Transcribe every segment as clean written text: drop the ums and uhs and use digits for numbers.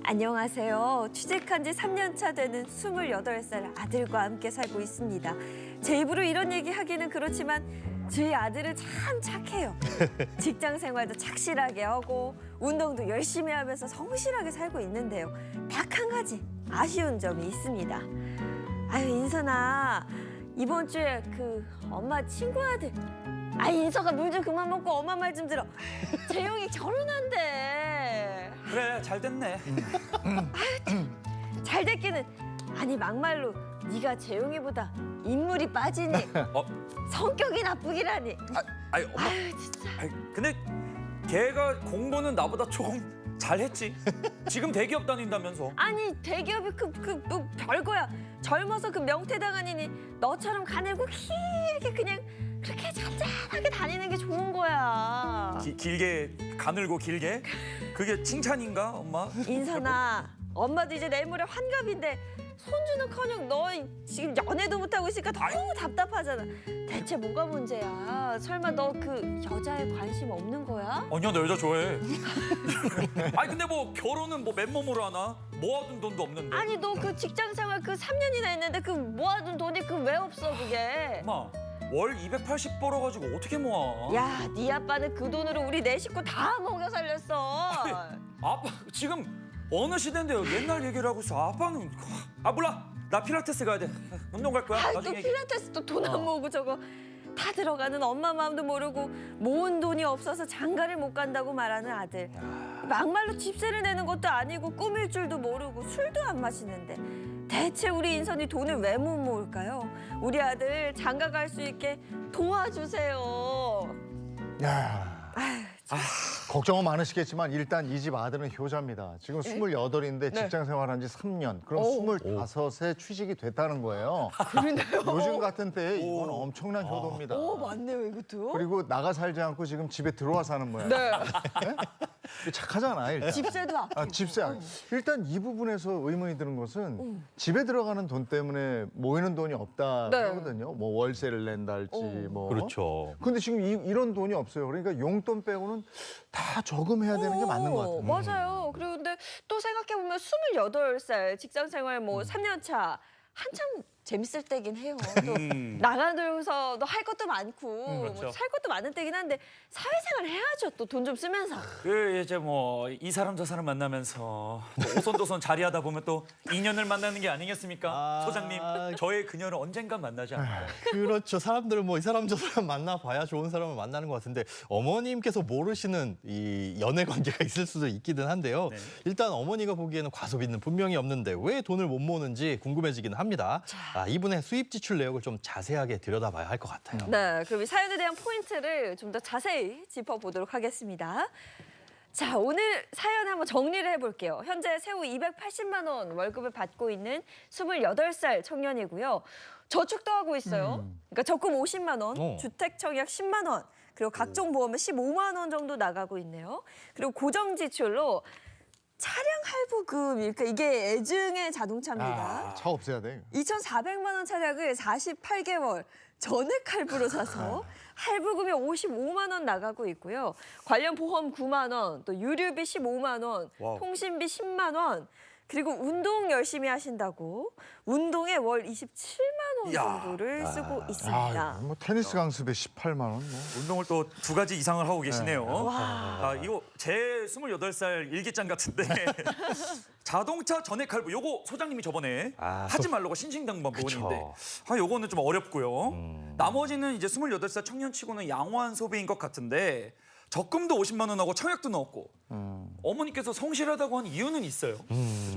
안녕하세요. 취직한 지 3년 차 되는 28살 아들과 함께 살고 있습니다. 제 입으로 이런 얘기 하기는 그렇지만 저희 아들은 참 착해요. 직장 생활도 착실하게 하고 운동도 열심히 하면서 성실하게 살고 있는데요. 딱 한 가지 아쉬운 점이 있습니다. 아유, 인선아, 이번 주에 엄마 친구 아들. 인서가 물 좀 그만 먹고 엄마 말 좀 들어. 재용이 결혼한대. 그래, 잘 됐네. 잘 됐기는. 아니, 막말로 네가 재용이보다 인물이 빠지니 성격이 나쁘기라니. 엄마. 아유, 진짜. 근데 걔가 공부는 나보다 조금 잘했지. 지금 대기업 다닌다면서. 아니, 대기업이 뭐 별거야. 젊어서 명태당하니니 너처럼 가늘고 길게 그냥 그렇게 잔잔하게 다니는 게 좋은 거야. 길게 가늘고 길게? 그게 칭찬인가, 엄마? 인선아, 엄마도 이제 내일 모레 환갑인데 손주는커녕 너 지금 연애도 못하고 있으니까 너무 답답하잖아. 대체 뭐가 문제야? 설마 너 여자에 관심 없는 거야? 아니야, 나 여자 좋아해. 근데 뭐 결혼은 뭐 맨몸으로 하나? 모아둔 돈도 없는데. 아니, 너 직장 생활 3년이나 했는데 모아둔 돈이 왜 없어, 그게? 엄마, 월 280 벌어가지고 어떻게 모아? 야, 네 아빠는 그 돈으로 우리 네 식구 다 먹여 살렸어. 아빠 지금 어느 시대인데요? 옛날 얘기를 하고 있어. 아빠는 몰라. 나 필라테스 가야 돼. 운동 갈 거야. 또 나중에 필라테스 또 돈 안 모으고 저거 다 들어가는 엄마 마음도 모르고 모은 돈이 없어서 장가를 못 간다고 말하는 아들. 막말로 집세를 내는 것도 아니고 꾸밀 줄도 모르고 술도 안 마시는데 대체 우리 인선이 돈을 왜 못 모을까요? 우리 아들 장가 갈 수 있게 도와주세요. 야, 걱정은 많으시겠지만 일단 이 집 아들은 효자입니다. 지금 28인데 직장 생활한 지 3년. 그럼 25에 취직이 됐다는 거예요. 그러네요. 요즘 같은 때에 이건 엄청난 효도입니다. 맞네요, 이것도. 그리고 나가 살지 않고 지금 집에 들어와 사는 모양. 네. 착하잖아, 일단. 집세도 아끼고. 집세. 일단 이 부분에서 의문이 드는 것은 집에 들어가는 돈 때문에 모이는 돈이 없다 네. 그러거든요. 뭐 월세를 낸달지 뭐. 그렇죠. 근데 지금 이런 돈이 없어요. 그러니까 용돈 빼고는 다 저금해야 되는 게 맞는 것 같아요. 맞아요. 그런데 또 생각해보면 28살 직장 생활 3년 차 한참 재밌을 때긴 해요. 또 나가면서 할 것도 많고 그렇죠. 살 것도 많은 때긴 한데 사회생활 해야죠. 또 돈 좀 쓰면서. 이제 뭐 이 사람 저 사람 만나면서 또 오손도손 자리하다 보면 또 인연을 만나는 게 아니겠습니까? 소장님, 저의 그녀를 언젠간 만나지 않을까. 그렇죠. 사람들은 뭐 이 사람 저 사람 만나봐야 좋은 사람을 만나는 것 같은데 어머님께서 모르시는 이 연애 관계가 있을 수도 있기는 한데요. 네. 일단 어머니가 보기에는 과소비는 분명히 없는데 왜 돈을 못 모으는지 궁금해지기는 합니다. 이분의 수입 지출 내역을 좀 자세하게 들여다봐야 할 것 같아요. 네, 그럼 이 사연에 대한 포인트를 좀 더 자세히 짚어보도록 하겠습니다. 자, 오늘 사연 한번 정리를 해볼게요. 현재 세후 280만 원 월급을 받고 있는 28살 청년이고요. 저축도 하고 있어요. 그러니까 적금 50만 원, 주택 청약 10만 원, 그리고 각종 보험에 15만 원 정도 나가고 있네요. 그리고 고정 지출로 차량 할부금, 그러니까 이게 애증의 자동차입니다. 차 없애야 돼. 2,400만 원 차량을 48개월 전액 할부로 사서 할부금이 55만 원 나가고 있고요. 관련 보험 9만 원, 또 유류비 15만 원, 와우. 통신비 10만 원, 그리고 운동 열심히 하신다고 운동에 월 27만 원 이야. 정도를 쓰고 있습니다. 뭐 테니스 강습에 18만 원. 뭐. 운동을 또 2가지 이상을 하고 계시네요. 이거 제 28살 일기장 같은데 자동차 전액 할부 요거 소장님이 저번에 하지 말라고 신신당부한 부분인데 요거는 좀 어렵고요. 나머지는 이제 28살 청년치고는 양호한 소비인 것 같은데 적금도 50만 원하고 청약도 넣었고 어머니께서 성실하다고 한 이유는 있어요.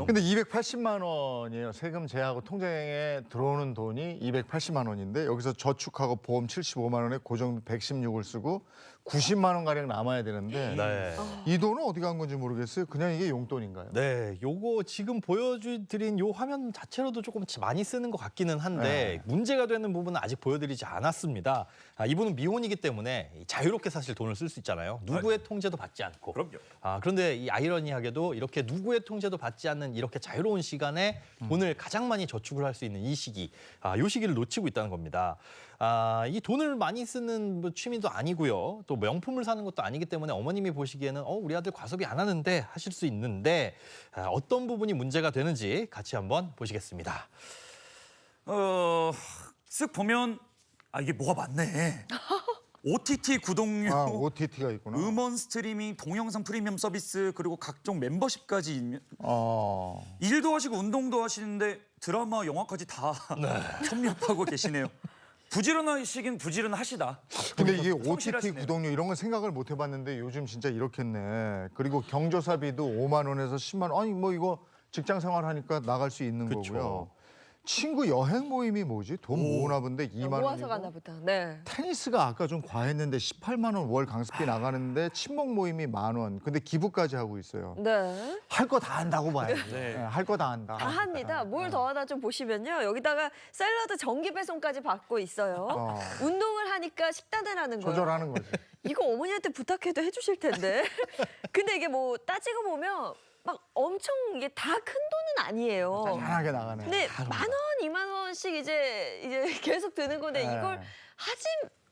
근데 280만 원이에요. 세금 제하고 통장에 들어오는 돈이 280만 원인데 여기서 저축하고 보험 75만 원에 고정비 116을 쓰고 90만 원 가량 남아야 되는데 네. 이 돈은 어디 간 건지 모르겠어요. 그냥 이게 용돈인가요? 네, 요거 지금 보여드린 요 화면 자체로도 조금 많이 쓰는 것 같기는 한데 문제가 되는 부분은 아직 보여드리지 않았습니다. 이분은 미혼이기 때문에 자유롭게 사실 돈을 쓸 수 있잖아요. 누구의 통제도 받지 않고. 그럼요. 그런데 이 아이러니하게도 이렇게 누구의 통제도 받지 않는 이렇게 자유로운 시간에 돈을 가장 많이 저축을 할 수 있는 이 시기, 요 시기를 놓치고 있다는 겁니다. 이 돈을 많이 쓰는 뭐 취미도 아니고요. 또 명품을 사는 것도 아니기 때문에 어머님이 보시기에는 우리 아들 과소비 안 하는데 하실 수 있는데 어떤 부분이 문제가 되는지 같이 한번 보시겠습니다. 쓱 보면 이게 뭐가 많네. OTT 구독료, OTT가 있구나. 음원 스트리밍, 동영상 프리미엄 서비스, 그리고 각종 멤버십까지 있는. 일도 하시고 운동도 하시는데 드라마, 영화까지 다 섭렵하고 계시네요. 부지런하시긴 부지런하시다. 근데 이게 OTT 성실하시네요. 구독료 이런 건 생각을 못 해봤는데 요즘 진짜 이렇겠네. 그리고 경조사비도 5만 원에서 10만 원. 아니 뭐 이거 직장 생활하니까 나갈 수 있는 그쵸. 거고요. 친구 여행 모임이 뭐지? 돈 모으나 본데 2만 원. 모아서 가나 보다. 네. 테니스가 아까 좀 과했는데 18만 원 월 강습비 나가는데 친목 모임이 10,000원. 근데 기부까지 하고 있어요. 네. 할 거 다 한다고 봐야지. 네. 할 거 다 한다. 다 합니다. 뭘 더 하나 좀 보시면요. 여기다가 샐러드 정기 배송까지 받고 있어요. 운동을 하니까 식단을 하는 거예요. 조절하는 거지. 이거 어머니한테 부탁해도 해주실 텐데. 근데 이게 뭐 따지고 보면 막 엄청 이게 다 큰 돈은 아니에요. 편하게 나가네. 근데 10,000원, 2만 원씩 이제 계속 드는 건데 네. 이걸 하지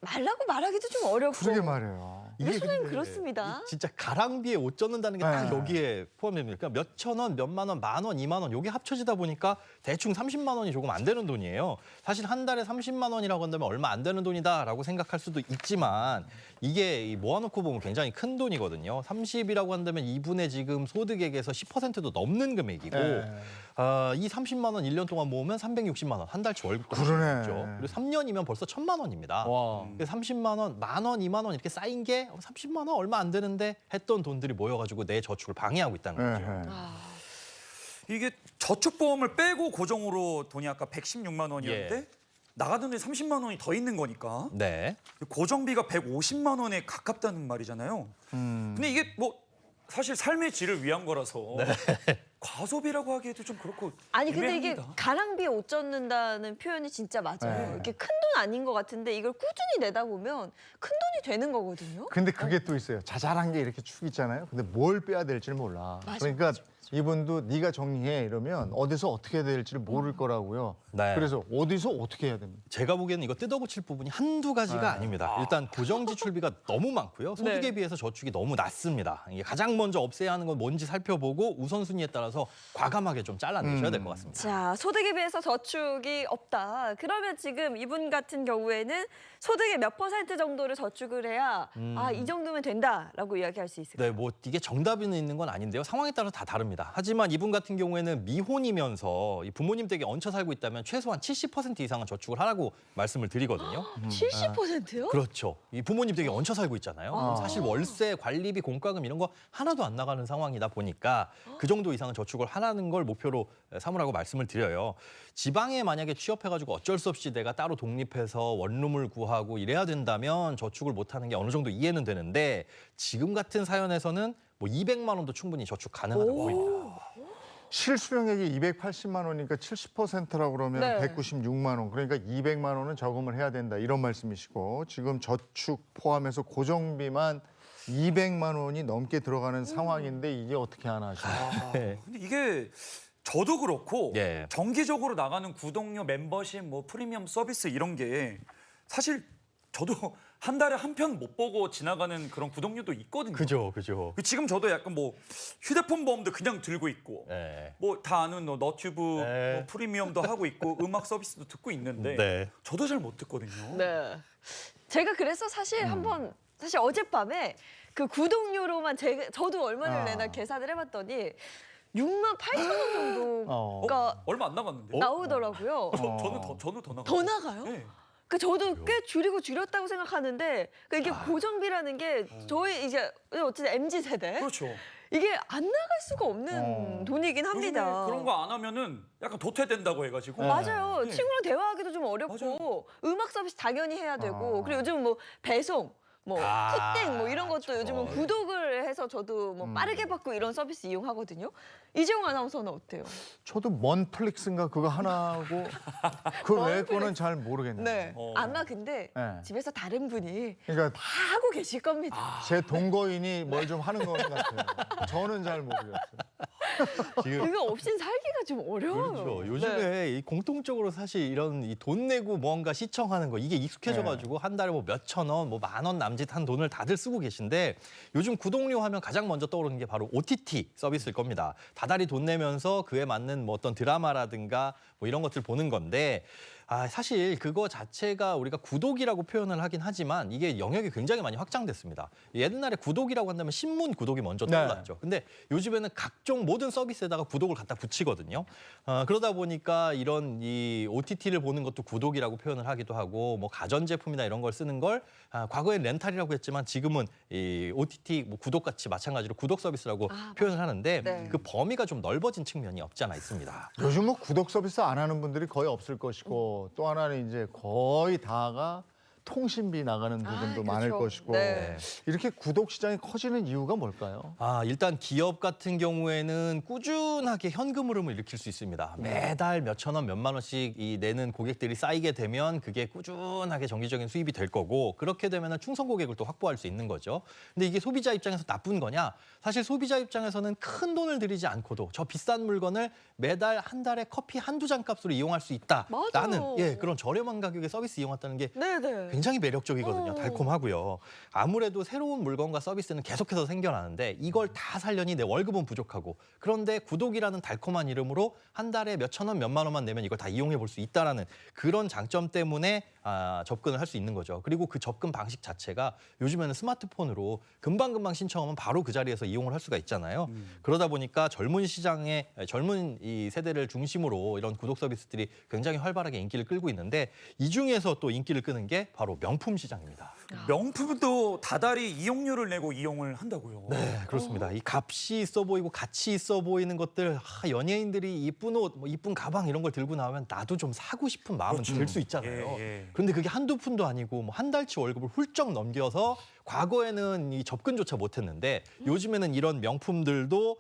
말라고 말하기도 좀 어렵고. 그러게 말이에요. 우리 소장님 근데 그렇습니다. 진짜 가랑비에 옷 젖는다는 게 딱 네. 여기에 포함됩니다. 그러니까 몇천 원, 몇만 원, 10,000원, 2만 원 요게 합쳐지다 보니까 대충 30만 원이 조금 안 되는 돈이에요. 사실 한 달에 30만 원이라고 한다면 얼마 안 되는 돈이다라고 생각할 수도 있지만 이게 모아놓고 보면 굉장히 큰 돈이거든요. 30이라고 한다면 이분의 지금 소득액에서 10%도 넘는 금액이고 네. 이 30만 원 1년 동안 모으면 360만 원, 한 달치 월급도 그러네. 있죠. 그리고 3년이면 벌써 1,000만 원입니다. 그래서 30만 원, 10,000원, 2만 원 이렇게 쌓인 게 30만 원 얼마 안 되는데 했던 돈들이 모여가지고 내 저축을 방해하고 있다는 네, 거죠. 네. 이게 저축보험을 빼고 고정으로 돈이 아까 116만 원이었는데 예. 나가던 돈이 30만 원이 더 있는 거니까 네. 고정비가 150만 원에 가깝다는 말이잖아요. 근데 이게 뭐 사실 삶의 질을 위한 거라서 과소비라고 하기에도 좀 그렇고 아니 근데 이게 애매합니다. 가랑비에 옷 젖는다는 표현이 진짜 맞아요. 네. 이렇게 큰 돈 아닌 것 같은데 이걸 꾸준히 내다 보면 큰 돈이 되는 거거든요. 근데 그게 또 있어요. 자잘한 게 이렇게 축 있잖아요. 근데 뭘 빼야 될지를 몰라. 맞아, 그러니까 이분도 네가 정리해 이러면 어디서 어떻게 해야 될지를 모를 거라고요. 네. 그래서 어디서 어떻게 해야 됩니까? 제가 보기에는 이거 뜯어고칠 부분이 한두 가지가 아닙니다. 일단 고정 지출비가 너무 많고요. 소득에 네. 비해서 저축이 너무 낮습니다. 이게 가장 먼저 없애야 하는 건 뭔지 살펴보고 우선순위에 따라서 과감하게 좀 잘라내셔야 될 것 같습니다. 자, 소득에 비해서 저축이 없다. 그러면 지금 이분 같은 경우에는 소득의 몇 % 정도를 저축을 해야 이 정도면 된다라고 이야기할 수 있을까요? 네, 뭐 이게 정답이 있는 건 아닌데요. 상황에 따라서 다 다릅니다. 하지만 이분 같은 경우에는 미혼이면서 이 부모님 댁에 얹혀 살고 있다면 최소한 70% 이상은 저축을 하라고 말씀을 드리거든요. 70%요? 그렇죠. 이 부모님 댁에 얹혀 살고 있잖아요. 사실 월세, 관리비, 공과금 이런 거 하나도 안 나가는 상황이다 보니까 그 정도 이상은 저축을 하라는 걸 목표로 삼으라고 말씀을 드려요. 지방에 만약에 취업해가지고 어쩔 수 없이 내가 따로 독립해서 원룸을 구하고 이래야 된다면 저축을 못하는 게 어느 정도 이해는 되는데 지금 같은 사연에서는 뭐 200만 원도 충분히 저축 가능하다고 보입니다. 실수령액이 280만 원이니까 70%라고 그러면 네. 196만 원. 그러니까 200만 원은 저금을 해야 된다. 이런 말씀이시고 지금 저축 포함해서 고정비만 200만 원이 넘게 들어가는 상황인데 이게 어떻게 하나 싶어요. 네. 근데 이게 저도 그렇고 예. 정기적으로 나가는 구독료, 멤버십, 뭐 프리미엄 서비스 이런 게 사실 저도 한 달에 한 편 못 보고 지나가는 그런 구독료도 있거든요. 그죠, 그죠. 지금 저도 약간 뭐 휴대폰 보험도 그냥 들고 있고 네. 뭐 다 아는 너튜브 네. 뭐 프리미엄도 하고 있고 음악 서비스도 듣고 있는데 네. 저도 잘 못 듣거든요. 네. 제가 그래서 사실 한번 사실 어젯밤에 그 구독료로만 저도 얼마를 내나 계산을 해봤더니 68,000원 정도가 얼마 안 나갔는데. 나오더라고요. 저는 더 나가. 더 나가요? 네. 그 저도 꽤 줄였다고 생각하는데 그 이게 고정비라는 게 저희 이제 어쨌든 MZ 세대 그렇죠. 이게 안 나갈 수가 없는 돈이긴 요즘에 합니다. 그런 거 안 하면은 약간 도태된다고 해가지고. 맞아요. 네. 친구랑 대화하기도 좀 어렵고 맞아요. 음악 서비스 당연히 해야 되고 그리고 요즘 뭐 배송 뭐 푸땡 뭐 이런 것도 요즘은 구독을 해서 저도 뭐 빠르게 받고 이런 서비스 이용하거든요. 이재용 아나운서는 어때요? 저도 먼플릭스인가 그거 하나 하고 그 외의 거는 잘 모르겠네요. 네. 아마 근데 네. 집에서 다른 분이 그러니까 다 하고 계실 겁니다. 제 동거인이 뭘 좀 하는 것 같아요. 저는 잘 모르겠어요. 이거 없인 살기가 좀 어려워요. 그렇죠. 요즘에 이 공통적으로 사실 이런 이 돈 내고 뭔가 시청하는 거 이게 익숙해져가지고 한 달에 뭐 몇천 원, 뭐 만 원 남짓한 돈을 다들 쓰고 계신데 요즘 구독료 하면 가장 먼저 떠오르는 게 바로 OTT 서비스일 겁니다. 다달이 돈 내면서 그에 맞는 뭐 어떤 드라마라든가 뭐 이런 것들 보는 건데 사실 그거 자체가 우리가 구독이라고 표현을 하긴 하지만 이게 영역이 굉장히 많이 확장됐습니다. 옛날에 구독이라고 한다면 신문 구독이 먼저 떠올랐죠. 근데 요즘에는 각종 모든 서비스에다가 구독을 갖다 붙이거든요. 그러다 보니까 이런 이 OTT를 보는 것도 구독이라고 표현을 하기도 하고 뭐 가전제품이나 이런 걸 쓰는 걸 과거엔 렌탈이라고 했지만 지금은 이 OTT 뭐 구독같이 마찬가지로 구독 서비스라고 표현을 하는데 네. 그 범위가 좀 넓어진 측면이 없지 않아 있습니다. 요즘 뭐 구독 서비스 안 하는 분들이 거의 없을 것이고 또 하나는 이제 거의 다가 통신비 나가는 부분도 많을 그렇죠. 것이고 네. 이렇게 구독 시장이 커지는 이유가 뭘까요? 일단 기업 같은 경우에는 꾸준하게 현금 흐름을 일으킬 수 있습니다. 매달 몇천 원, 몇만 원씩 이 내는 고객들이 쌓이게 되면 그게 꾸준하게 정기적인 수입이 될 거고 그렇게 되면 충성 고객을 또 확보할 수 있는 거죠. 근데 이게 소비자 입장에서 나쁜 거냐? 사실 소비자 입장에서는 큰 돈을 들이지 않고도 저 비싼 물건을 매달 한 달에 커피 한두 잔 값으로 이용할 수 있다라는 맞아요. 그런 저렴한 가격의 서비스 이용한다는 게 네네. 굉장히 매력적이거든요. 오. 달콤하고요. 아무래도 새로운 물건과 서비스는 계속해서 생겨나는데 이걸 다 살려니 내 월급은 부족하고 그런데 구독이라는 달콤한 이름으로 한 달에 몇천 원, 몇만 원만 내면 이걸 다 이용해 볼 수 있다라는 그런 장점 때문에 접근을 할 수 있는 거죠. 그리고 그 접근 방식 자체가 요즘에는 스마트폰으로 금방금방 신청하면 바로 그 자리에서 이용을 할 수가 있잖아요. 그러다 보니까 젊은 시장에 젊은 이 세대를 중심으로 이런 구독 서비스들이 굉장히 활발하게 인기를 끌고 있는데 이 중에서 또 인기를 끄는 게 바로 명품 시장입니다. 명품도 다달이 이용료를 내고 이용을 한다고요. 네, 그렇습니다. 이 값이 있어 보이고 가치 있어 보이는 것들, 연예인들이 이쁜 옷, 뭐 이쁜 가방 이런 걸 들고 나오면 나도 좀 사고 싶은 마음은 들 수 있잖아요. 예. 그런데 그게 한두 푼도 아니고 뭐 한 달치 월급을 훌쩍 넘겨서 과거에는 이 접근조차 못했는데 요즘에는 이런 명품들도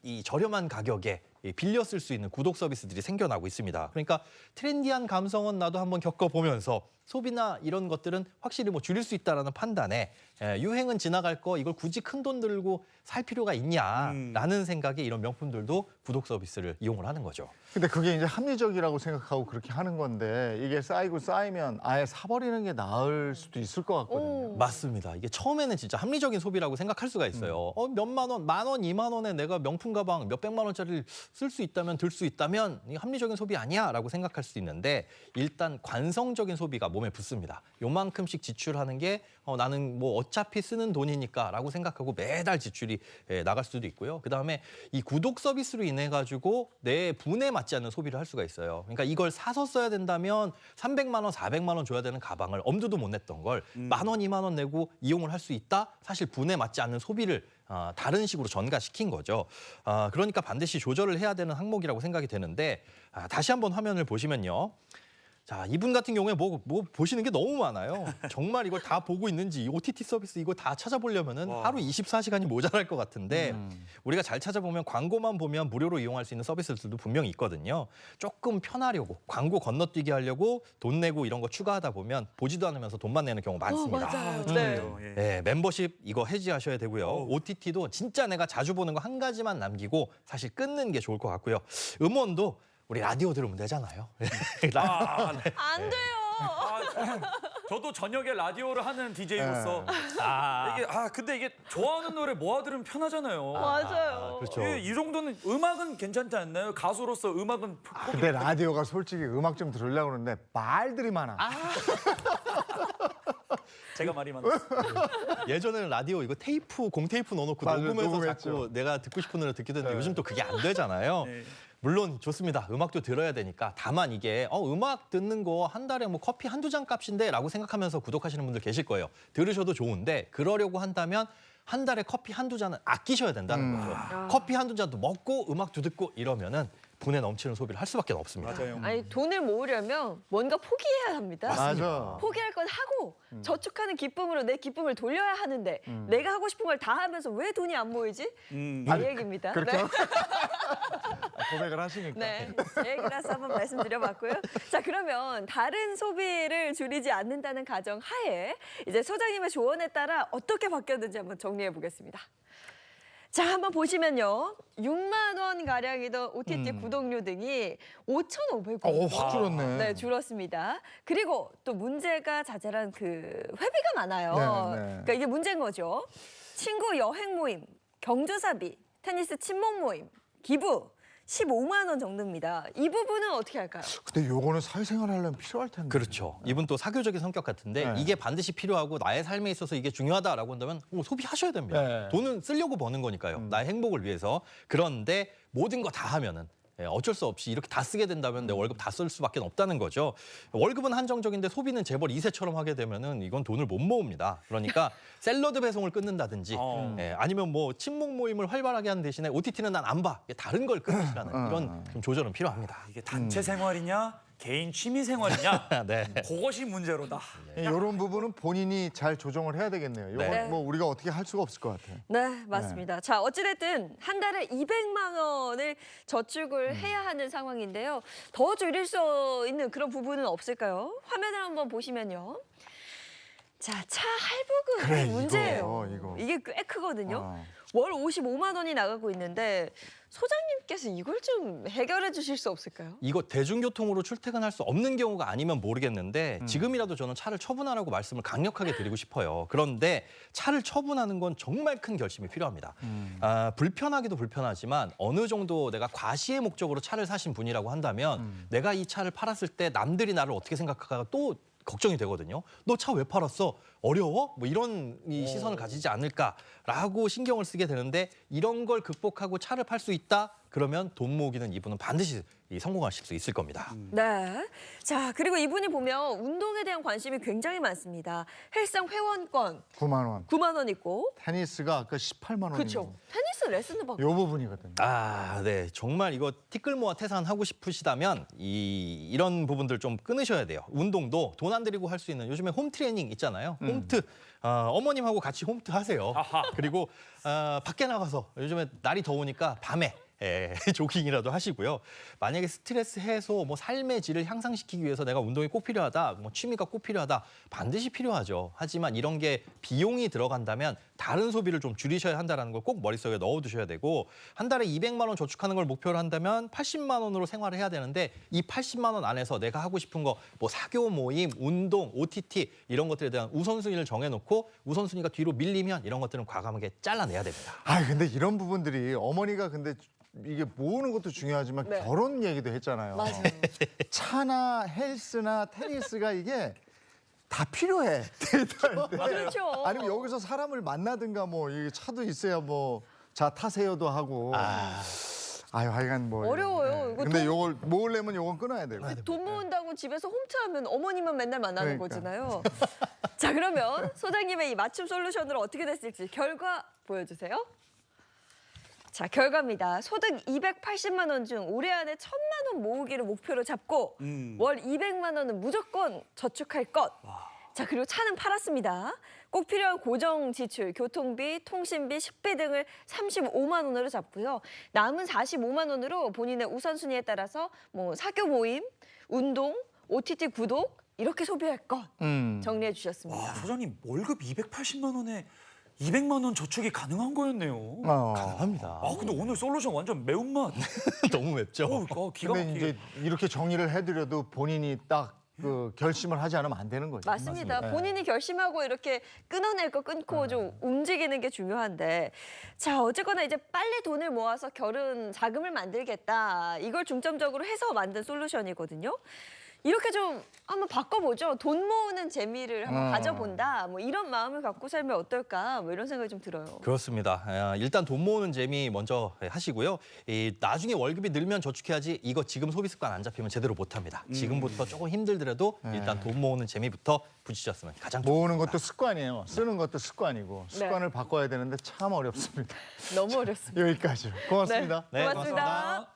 이 저렴한 가격에 빌려 쓸 수 있는 구독 서비스들이 생겨나고 있습니다. 그러니까 트렌디한 감성은 나도 한번 겪어보면서 소비나 이런 것들은 확실히 뭐 줄일 수 있다라는 판단에 유행은 지나갈 거 이걸 굳이 큰 돈 들고 살 필요가 있냐라는 생각에 이런 명품들도 구독 서비스를 이용을 하는 거죠. 근데 그게 이제 합리적이라고 생각하고 그렇게 하는 건데 이게 쌓이고 쌓이면 아예 사버리는 게 나을 수도 있을 것 같거든요. 맞습니다. 이게 처음에는 진짜 합리적인 소비라고 생각할 수가 있어요. 몇만 원, 만 원, 2만 원에 내가 명품 가방 몇백만 원짜리를 쓸 수 있다면 들 수 있다면 이게 합리적인 소비 아니야라고 생각할 수 있는데 일단 관성적인 소비가 몸에 붙습니다. 요만큼씩 지출하는 게 나는 뭐 어차피 쓰는 돈이니까라고 생각하고 매달 지출이 나갈 수도 있고요. 그다음에 이 구독 서비스로 인해 가지고 내 분에 맞지 않는 소비를 할 수가 있어요. 그러니까 이걸 사서 써야 된다면 300만 원, 400만 원 줘야 되는 가방을 엄두도 못 냈던 걸 만 원, 2만 원 내고 이용을 할 수 있다? 사실 분에 맞지 않는 소비를 다른 식으로 전가시킨 거죠. 그러니까 반드시 조절을 해야 되는 항목이라고 생각이 되는데 다시 한번 화면을 보시면요. 자, 이분 같은 경우에 뭐 보시는 게 너무 많아요. 정말 이걸 다 보고 있는지 OTT 서비스 이거 다 찾아보려면은 하루 24시간이 모자랄 것 같은데 우리가 잘 찾아보면 광고만 보면 무료로 이용할 수 있는 서비스들도 분명히 있거든요. 조금 편하려고 광고 건너뛰게 하려고 돈 내고 이런 거 추가하다 보면 보지도 않으면서 돈만 내는 경우 많습니다. 맞아요. 좋네요. 예. 네, 멤버십 이거 해지하셔야 되고요. OTT도 진짜 내가 자주 보는 거 한 가지만 남기고 사실 끊는 게 좋을 것 같고요. 음원도 우리 라디오 들으면 되잖아요. 안 돼요. 저도 저녁에 라디오를 하는 DJ로서 근데 이게 좋아하는 노래 모아 들으면 편하잖아요. 맞아요. 그렇죠. 이 정도는 음악은 괜찮지 않나요? 가수로서 음악은 근데 라디오가 솔직히 음악 좀 들으려고 그러는데 말들이 많아. 제가 말이 많아요. 예전에는 라디오 이거 테이프, 공테이프 넣어놓고 맞아요, 녹음해서 녹음했죠. 자꾸 내가 듣고 싶은 노래 듣게 되는데 요즘 또 그게 안 되잖아요. 네. 물론 좋습니다. 음악도 들어야 되니까. 다만 이게 음악 듣는 거 한 달에 뭐 커피 한두 잔 값인데 라고 생각하면서 구독하시는 분들 계실 거예요. 들으셔도 좋은데 그러려고 한다면 한 달에 커피 한두 잔은 아끼셔야 된다는 거죠. 커피 한두 잔도 먹고 음악도 듣고 이러면은 분에 넘치는 소비를 할 수밖에 없습니다. 맞아요. 아니 돈을 모으려면 뭔가 포기해야 합니다. 맞아. 포기할 건 하고 저축하는 기쁨으로 내 기쁨을 돌려야 하는데 내가 하고 싶은 걸 다 하면서 왜 돈이 안 모이지? 이 얘기입니다. 그렇게 네. 고백을 하시니까. 네, 제 얘기라서 한번 말씀드려봤고요. 자, 그러면 다른 소비를 줄이지 않는다는 가정 하에 이제 소장님의 조언에 따라 어떻게 바뀌었는지 한번 정리해 보겠습니다. 자, 한번 보시면요. 6만 원 가량이던 OTT 구독료 등이 5,500원. 확 줄었네. 네, 줄었습니다. 그리고 또 문제가 자잘한 그 회비가 많아요. 네. 그러니까 이게 문제인 거죠. 친구 여행 모임, 경조사비, 테니스 친목 모임, 기부 15만 원 정도입니다. 이 부분은 어떻게 할까요? 근데 요거는 사회생활 하려면 필요할 텐데. 그렇죠. 이분 또 사교적인 성격 같은데 네. 이게 반드시 필요하고 나의 삶에 있어서 이게 중요하다라고 한다면 소비하셔야 됩니다. 네. 돈은 쓰려고 버는 거니까요. 나의 행복을 위해서. 그런데 모든 거 다 하면은 어쩔 수 없이 이렇게 다 쓰게 된다면 내 월급 다 쓸 수밖에 없다는 거죠. 월급은 한정적인데 소비는 재벌 2세처럼 하게 되면은 이건 돈을 못 모읍니다. 그러니까 샐러드 배송을 끊는다든지 아니면 뭐 친목 모임을 활발하게 하는 대신에 OTT는 난 안 봐. 다른 걸 끊으시라는 이런 좀 조절은 필요합니다. 이게 단체 생활이냐 개인 취미 생활이냐 네. 그것이 문제로다. 이런 부분은 본인이 잘 조정을 해야 되겠네요. 이건 네. 뭐 우리가 어떻게 할 수가 없을 것 같아요. 네, 맞습니다. 자, 어찌됐든 한 달에 200만 원을 저축을 해야 하는 상황인데요. 더 줄일 수 있는 그런 부분은 없을까요? 화면을 한번 보시면요. 자, 차 할부금이 그래, 문제예요. 이거. 이게 꽤 크거든요. 어. 월 55만 원이 나가고 있는데 소장님께서 이걸 좀 해결해 주실 수 없을까요? 이거 대중교통으로 출퇴근할 수 없는 경우가 아니면 모르겠는데 지금이라도 저는 차를 처분하라고 말씀을 강력하게 드리고 싶어요. 그런데 차를 처분하는 건 정말 큰 결심이 필요합니다. 불편하기도 불편하지만 어느 정도 내가 과시의 목적으로 차를 사신 분이라고 한다면 내가 이 차를 팔았을 때 남들이 나를 어떻게 생각할까 또 걱정이 되거든요. 너 차 왜 팔았어? 어려워? 뭐 이런 이 시선을 가지지 않을까라고 신경을 쓰게 되는데 이런 걸 극복하고 차를 팔 수 있다? 그러면 돈 모으기는 이분은 반드시 성공하실 수 있을 겁니다. 네. 자, 그리고 이분이 보면 운동에 대한 관심이 굉장히 많습니다. 헬스장 회원권 9만 원. 9만 원 있고. 테니스가 아까 18만 원. 그렇죠. 테니스 레슨도 받고. 요 부분이거든요. 네. 정말 이거 티끌모아 태산하고 싶으시다면 이런 부분들 좀 끊으셔야 돼요. 운동도 돈 안 들이고 할 수 있는 요즘에 홈 트레이닝 있잖아요. 홈트. 어머님하고 같이 홈트 하세요. 그리고 밖에 나가서 요즘에 날이 더우니까 밤에 조깅이라도 하시고요. 만약에 스트레스 해소, 뭐 삶의 질을 향상시키기 위해서 내가 운동이 꼭 필요하다, 뭐 취미가 꼭 필요하다, 반드시 필요하죠. 하지만 이런 게 비용이 들어간다면 다른 소비를 좀 줄이셔야 한다는 걸 꼭 머릿속에 넣어두셔야 되고 한 달에 200만 원 저축하는 걸 목표로 한다면 80만 원으로 생활을 해야 되는데 이 80만 원 안에서 내가 하고 싶은 거 뭐 사교 모임, 운동, OTT 이런 것들에 대한 우선순위를 정해놓고 우선순위가 뒤로 밀리면 이런 것들은 과감하게 잘라내야 됩니다. 근데 이런 부분들이 어머니가 근데 이게 모으는 것도 중요하지만 네. 결혼 얘기도 했잖아요. 맞아요. 차나 헬스나 테니스가 이게 다 필요해. 데이트할 때. 그렇죠. 아니면 여기서 사람을 만나든가 뭐 이게 차도 있어야 뭐 자 타세요도 하고. 하여간 뭐 어려워요. 이거 근데 돈- 요걸 모으려면 요건 끊어야 돼요. 돈 모은다고 집에서 홈트하면 어머니만 맨날 만나는 그러니까. 거잖아요. 자, 그러면 소장님의 이 맞춤 솔루션으로 어떻게 됐을지 결과 보여주세요. 자, 결과입니다. 소득 280만 원 중 올해 안에 1,000만 원 모으기를 목표로 잡고 월 200만 원은 무조건 저축할 것. 자, 그리고 차는 팔았습니다. 꼭 필요한 고정 지출, 교통비, 통신비, 식비 등을 35만 원으로 잡고요. 남은 45만 원으로 본인의 우선순위에 따라서 뭐 사교 모임, 운동, OTT 구독 이렇게 소비할 것 정리해 주셨습니다. 와, 소장님 월급 280만 원에 200만 원 저축이 가능한 거였네요. 가능합니다. 근데 오늘 솔루션 완전 매운맛. 너무 맵죠? 기가 근데 막히게. 이제 이렇게 정리를 해드려도 본인이 딱 그 결심을 하지 않으면 안 되는 거죠. 맞습니다. 네. 본인이 결심하고 이렇게 끊어낼 거 끊고 좀 움직이는 게 중요한데, 자, 어쨌거나 이제 빨리 돈을 모아서 결혼 자금을 만들겠다. 이걸 중점적으로 해서 만든 솔루션이거든요. 이렇게 좀 한번 바꿔보죠. 돈 모으는 재미를 한번 가져본다. 뭐 이런 마음을 갖고 살면 어떨까? 뭐 이런 생각이 좀 들어요. 그렇습니다. 일단 돈 모으는 재미 먼저 하시고요. 나중에 월급이 늘면 저축해야지 이거 지금 소비 습관 안 잡히면 제대로 못합니다. 지금부터 조금 힘들더라도 일단 돈 모으는 재미부터 부딪혔으면 가장 좋습니다. 모으는 것도 습관이에요. 쓰는 것도 습관이고 습관을 바꿔야 되는데 참 어렵습니다. 너무 어렵습니다. 여기까지. 고맙습니다. 네, 고맙습니다.